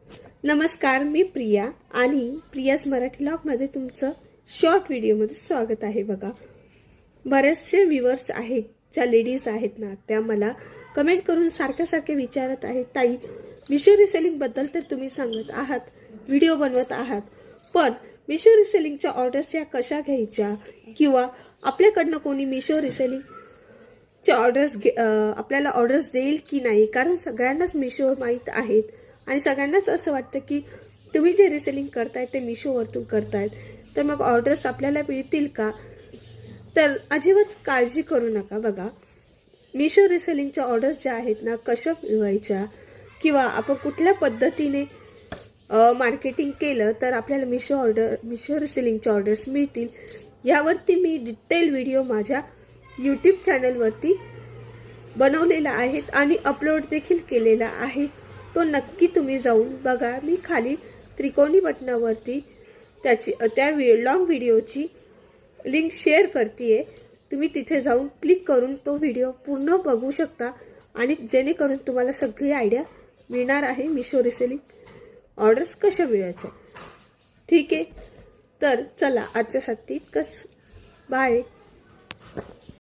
नमस्कार, मी प्रिया आणि प्रियाज मराठी व्लॉगमध्ये तुमचं शॉर्ट व्हिडिओमध्ये स्वागत आहे। बघा, बरेचसे व्ह्यूअर्स आहेत, ज्या लेडीज आहेत ना, त्या मला कमेंट करून सारखे विचारत आहेत, ताई मिशो रिसेलिंग बद्दल तर तुम्ही सांगत आहात, व्हिडिओ बनवत आहात, पण मिशो रिसेलिंगच्या ऑर्डर्स या कशा घ्यायच्या किंवा आपल्याकडनं कोणी मिशो रिसेलिंग चे ऑर्डर्स आपल्याला ऑर्डर्स देईल की नाही, कारण सगळ्यांनाच मिशो माहीत आहेत आणि सगळ्यांनाच असं वाटतं की तुम्ही जे रिसेलिंग करताय ते मिशोवरतून करतायत, तर मग ऑर्डर्स आपल्याला मिळतील का? तर अजिबात काळजी करू नका। बघा, मिशो रिसेलिंगच्या ऑर्डर्स ज्या आहेत ना, कशा मिळवायच्या किंवा आपण कुठल्या पद्धतीने मार्केटिंग केलं तर आपल्याला मिशो रिसेलिंगच्या ऑर्डर्स मिळतील, यावरती मी डिटेल व्हिडिओ माझ्या यूट्यूब चॅनलवरती बनवलेला आहे आणि अपलोड देखील केलेला आहे। तो नक्की तुम्ही जाऊन बघा। मी खाली त्रिकोणी बटनावरती त्या लॉंग व्हिडिओची लिंक शेअर करते, तुम्ही तिथे जाऊन क्लिक करून तो व्हिडिओ पूर्ण बघू शकता आणि जेणेकरून तुम्हाला सगळी आयडिया मिळणार आहे मिशो रिसेलिंग ऑर्डर्स कशा मिळवायच्या। ठीक आहे, तर चला आजच्यासाठी इतकंच, बाय।